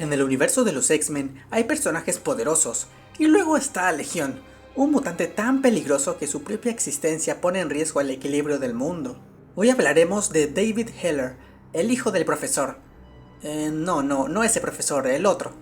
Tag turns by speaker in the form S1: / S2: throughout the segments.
S1: En el universo de los X-Men hay personajes poderosos, y luego está Legión, un mutante tan peligroso que su propia existencia pone en riesgo el equilibrio del mundo. Hoy hablaremos de David Heller, el hijo del profesor. No ese profesor, el otro.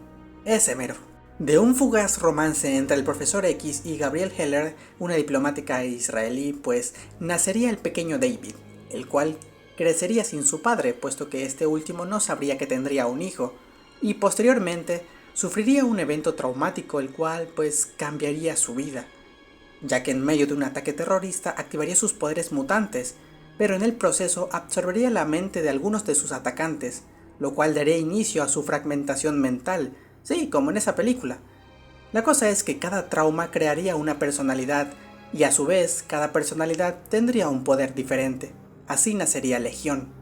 S1: Ese mero. De un fugaz romance entre el profesor X y Gabrielle Heller, una diplomática israelí, pues nacería el pequeño David, el cual crecería sin su padre, puesto que este último no sabría que tendría un hijo, y posteriormente sufriría un evento traumático el cual pues cambiaría su vida, ya que en medio de un ataque terrorista activaría sus poderes mutantes, pero en el proceso absorbería la mente de algunos de sus atacantes, lo cual daría inicio a su fragmentación mental, sí, como en esa película. La cosa es que cada trauma crearía una personalidad, y a su vez cada personalidad tendría un poder diferente. Así nacería Legión.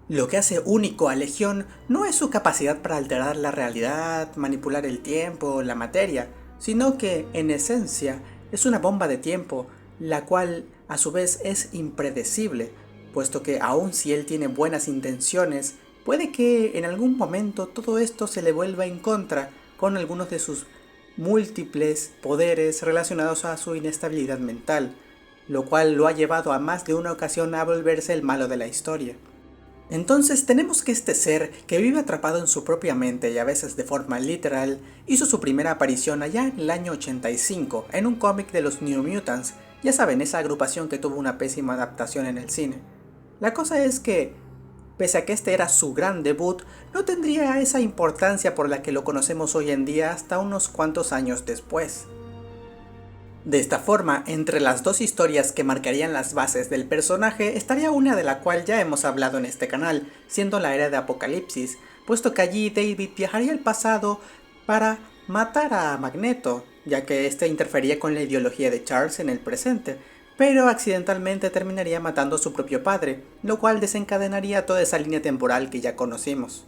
S1: Lo que hace único a Legión no es su capacidad para alterar la realidad, manipular el tiempo, la materia, sino que, en esencia, es una bomba de tiempo, la cual a su vez es impredecible, puesto que aun si él tiene buenas intenciones, puede que en algún momento todo esto se le vuelva en contra con algunos de sus múltiples poderes relacionados a su inestabilidad mental, lo cual lo ha llevado a más de una ocasión a volverse el malo de la historia. Entonces tenemos que este ser, que vive atrapado en su propia mente y a veces de forma literal, hizo su primera aparición allá en el año 85 en un cómic de los New Mutants, ya saben, esa agrupación que tuvo una pésima adaptación en el cine. La cosa es que, pese a que este era su gran debut, no tendría esa importancia por la que lo conocemos hoy en día hasta unos cuantos años después. De esta forma, entre las dos historias que marcarían las bases del personaje estaría una de la cual ya hemos hablado en este canal, siendo la era de Apocalipsis, puesto que allí David viajaría al pasado para matar a Magneto, ya que este interfería con la ideología de Charles en el presente, pero accidentalmente terminaría matando a su propio padre, lo cual desencadenaría toda esa línea temporal que ya conocimos.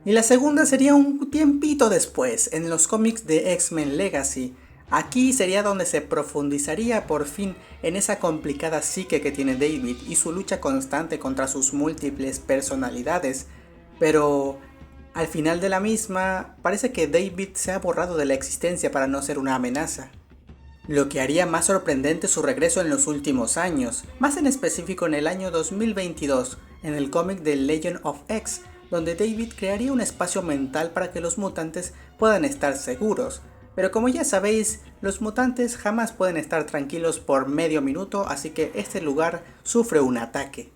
S1: Y la segunda sería un tiempito después, en los cómics de X-Men Legacy. Aquí sería donde se profundizaría por fin en esa complicada psique que tiene David y su lucha constante contra sus múltiples personalidades, pero al final de la misma parece que David se ha borrado de la existencia para no ser una amenaza. Lo que haría más sorprendente su regreso en los últimos años, más en específico en el año 2022, en el cómic de Legend of X, donde David crearía un espacio mental para que los mutantes puedan estar seguros. Pero como ya sabéis, los mutantes jamás pueden estar tranquilos por medio minuto, así que este lugar sufre un ataque.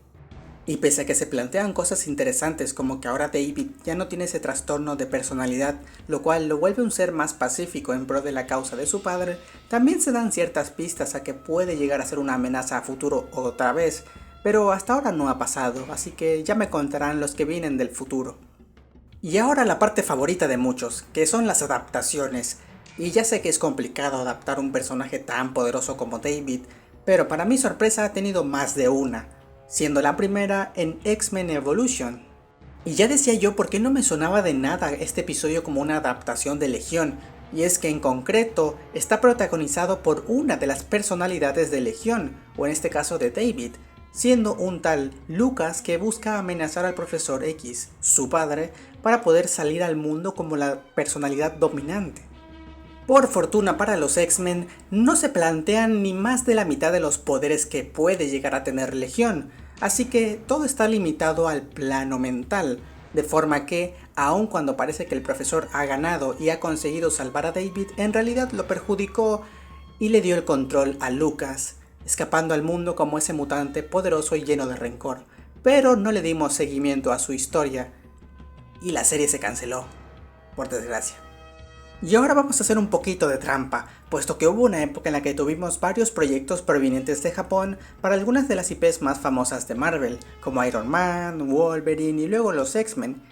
S1: Y pese a que se plantean cosas interesantes como que ahora David ya no tiene ese trastorno de personalidad, lo cual lo vuelve un ser más pacífico en pro de la causa de su padre, también se dan ciertas pistas a que puede llegar a ser una amenaza a futuro otra vez, pero hasta ahora no ha pasado, así que ya me contarán los que vienen del futuro. Y ahora la parte favorita de muchos, que son las adaptaciones. Y ya sé que es complicado adaptar un personaje tan poderoso como David, pero para mi sorpresa ha tenido más de una, siendo la primera en X-Men Evolution. Y ya decía yo por qué no me sonaba de nada este episodio como una adaptación de Legión, y es que en concreto está protagonizado por una de las personalidades de Legión, o en este caso de David, siendo un tal Lucas que busca amenazar al profesor X, su padre, para poder salir al mundo como la personalidad dominante. Por fortuna para los X-Men, no se plantean ni más de la mitad de los poderes que puede llegar a tener Legión, así que todo está limitado al plano mental, de forma que, aun cuando parece que el profesor ha ganado y ha conseguido salvar a David, en realidad lo perjudicó y le dio el control a Lucas, escapando al mundo como ese mutante poderoso y lleno de rencor. Pero no le dimos seguimiento a su historia, y la serie se canceló, por desgracia. Y ahora vamos a hacer un poquito de trampa, puesto que hubo una época en la que tuvimos varios proyectos provenientes de Japón para algunas de las IPs más famosas de Marvel, como Iron Man, Wolverine y luego los X-Men.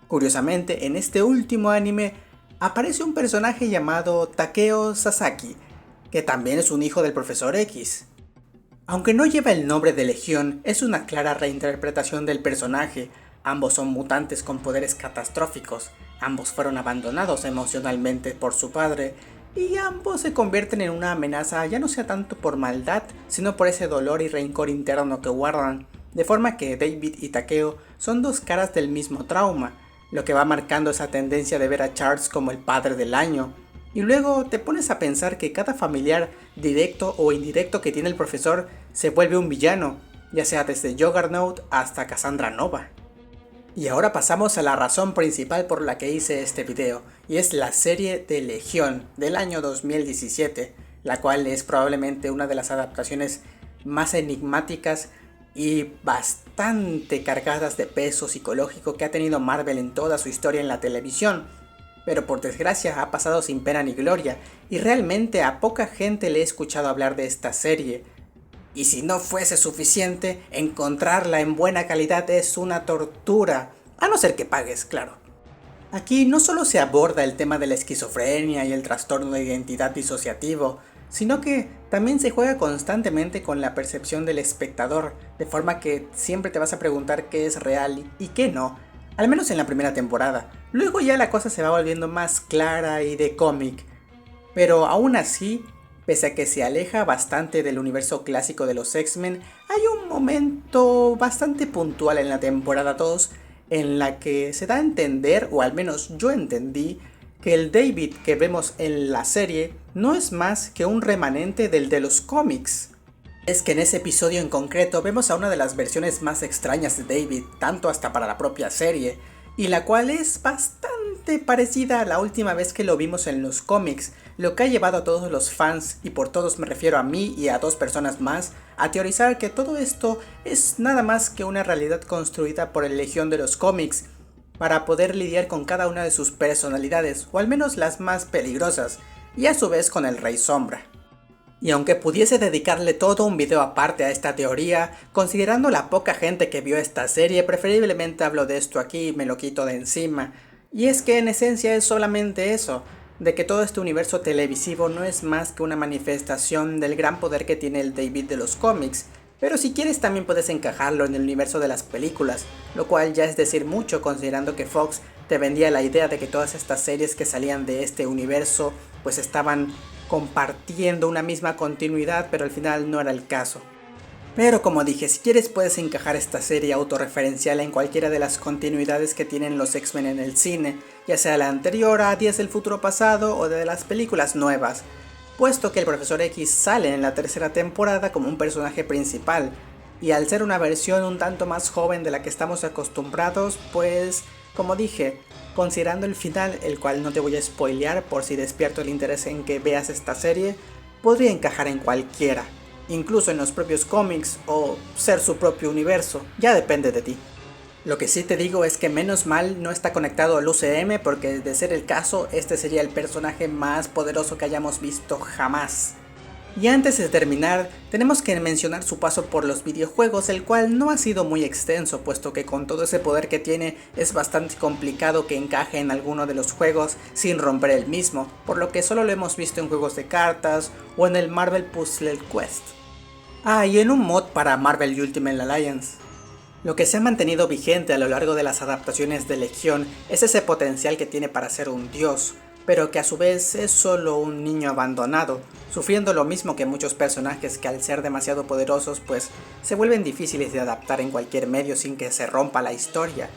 S1: Curiosamente, en este último anime aparece un personaje llamado Takeo Sasaki, que también es un hijo del Profesor X. Aunque no lleva el nombre de Legión, es una clara reinterpretación del personaje. Ambos son mutantes con poderes catastróficos, ambos fueron abandonados emocionalmente por su padre, y ambos se convierten en una amenaza ya no sea tanto por maldad, sino por ese dolor y rencor interno que guardan, de forma que David y Takeo son dos caras del mismo trauma, lo que va marcando esa tendencia de ver a Charles como el padre del año. Y luego te pones a pensar que cada familiar directo o indirecto que tiene el profesor se vuelve un villano, ya sea desde Juggernaut hasta Cassandra Nova. Y ahora pasamos a la razón principal por la que hice este video, y es la serie de Legión del año 2017, la cual es probablemente una de las adaptaciones más enigmáticas y bastante cargadas de peso psicológico que ha tenido Marvel en toda su historia en la televisión, pero por desgracia ha pasado sin pena ni gloria, y realmente a poca gente le he escuchado hablar de esta serie. Y si no fuese suficiente, encontrarla en buena calidad es una tortura, a no ser que pagues, claro. Aquí no solo se aborda el tema de la esquizofrenia y el trastorno de identidad disociativo, sino que también se juega constantemente con la percepción del espectador, de forma que siempre te vas a preguntar qué es real y qué no, al menos en la primera temporada. Luego ya la cosa se va volviendo más clara y de cómic, pero aún así, pese a que se aleja bastante del universo clásico de los X-Men, hay un momento bastante puntual en la temporada 2 en la que se da a entender, o al menos yo entendí, que el David que vemos en la serie no es más que un remanente del de los cómics. Es que en ese episodio en concreto vemos a una de las versiones más extrañas de David, tanto hasta para la propia serie, y la cual es bastante parecida a la última vez que lo vimos en los cómics, lo que ha llevado a todos los fans, y por todos me refiero a mí y a dos personas más, a teorizar que todo esto es nada más que una realidad construida por el Legión de los cómics, para poder lidiar con cada una de sus personalidades, o al menos las más peligrosas, y a su vez con el Rey Sombra. Y aunque pudiese dedicarle todo un video aparte a esta teoría, considerando la poca gente que vio esta serie, preferiblemente hablo de esto aquí y me lo quito de encima. Y es que en esencia es solamente eso, de que todo este universo televisivo no es más que una manifestación del gran poder que tiene el David de los cómics, pero si quieres también puedes encajarlo en el universo de las películas, lo cual ya es decir mucho considerando que Fox te vendía la idea de que todas estas series que salían de este universo pues estaban compartiendo una misma continuidad, pero al final no era el caso. Pero como dije, si quieres puedes encajar esta serie autorreferencial en cualquiera de las continuidades que tienen los X-Men en el cine, ya sea la anterior a Días del Futuro Pasado o de las películas nuevas, puesto que el Profesor X sale en la tercera temporada como un personaje principal, y al ser una versión un tanto más joven de la que estamos acostumbrados, pues, como dije, considerando el final, el cual no te voy a spoilear por si despierto el interés en que veas esta serie, podría encajar en cualquiera, incluso en los propios cómics o ser su propio universo, ya depende de ti. Lo que sí te digo es que menos mal no está conectado al UCM, porque de ser el caso, este sería el personaje más poderoso que hayamos visto jamás. Y antes de terminar, tenemos que mencionar su paso por los videojuegos, el cual no ha sido muy extenso, puesto que con todo ese poder que tiene es bastante complicado que encaje en alguno de los juegos sin romper el mismo, por lo que solo lo hemos visto en juegos de cartas o en el Marvel Puzzle Quest. Y en un mod para Marvel Ultimate Alliance. Lo que se ha mantenido vigente a lo largo de las adaptaciones de Legión es ese potencial que tiene para ser un dios, pero que a su vez es solo un niño abandonado, sufriendo lo mismo que muchos personajes que al ser demasiado poderosos pues se vuelven difíciles de adaptar en cualquier medio sin que se rompa la historia.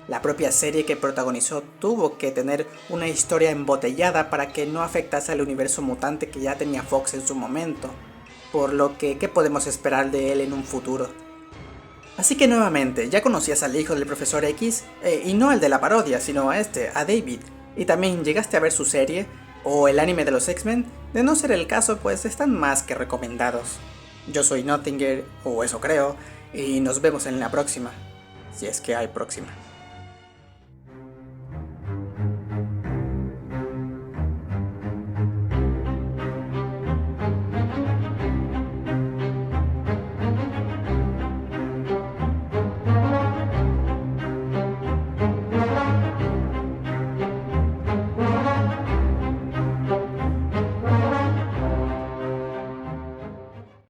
S1: La propia serie que protagonizó tuvo que tener una historia embotellada para que no afectase al universo mutante que ya tenía Fox en su momento, por lo que ¿qué podemos esperar de él en un futuro? Así que nuevamente, ya conocías al hijo del Profesor X, y no al de la parodia, sino a David, y también llegaste a ver su serie, o el anime de los X-Men. De no ser el caso, pues están más que recomendados. Yo soy Nottinger, o eso creo, y nos vemos en la próxima, si es que hay próxima.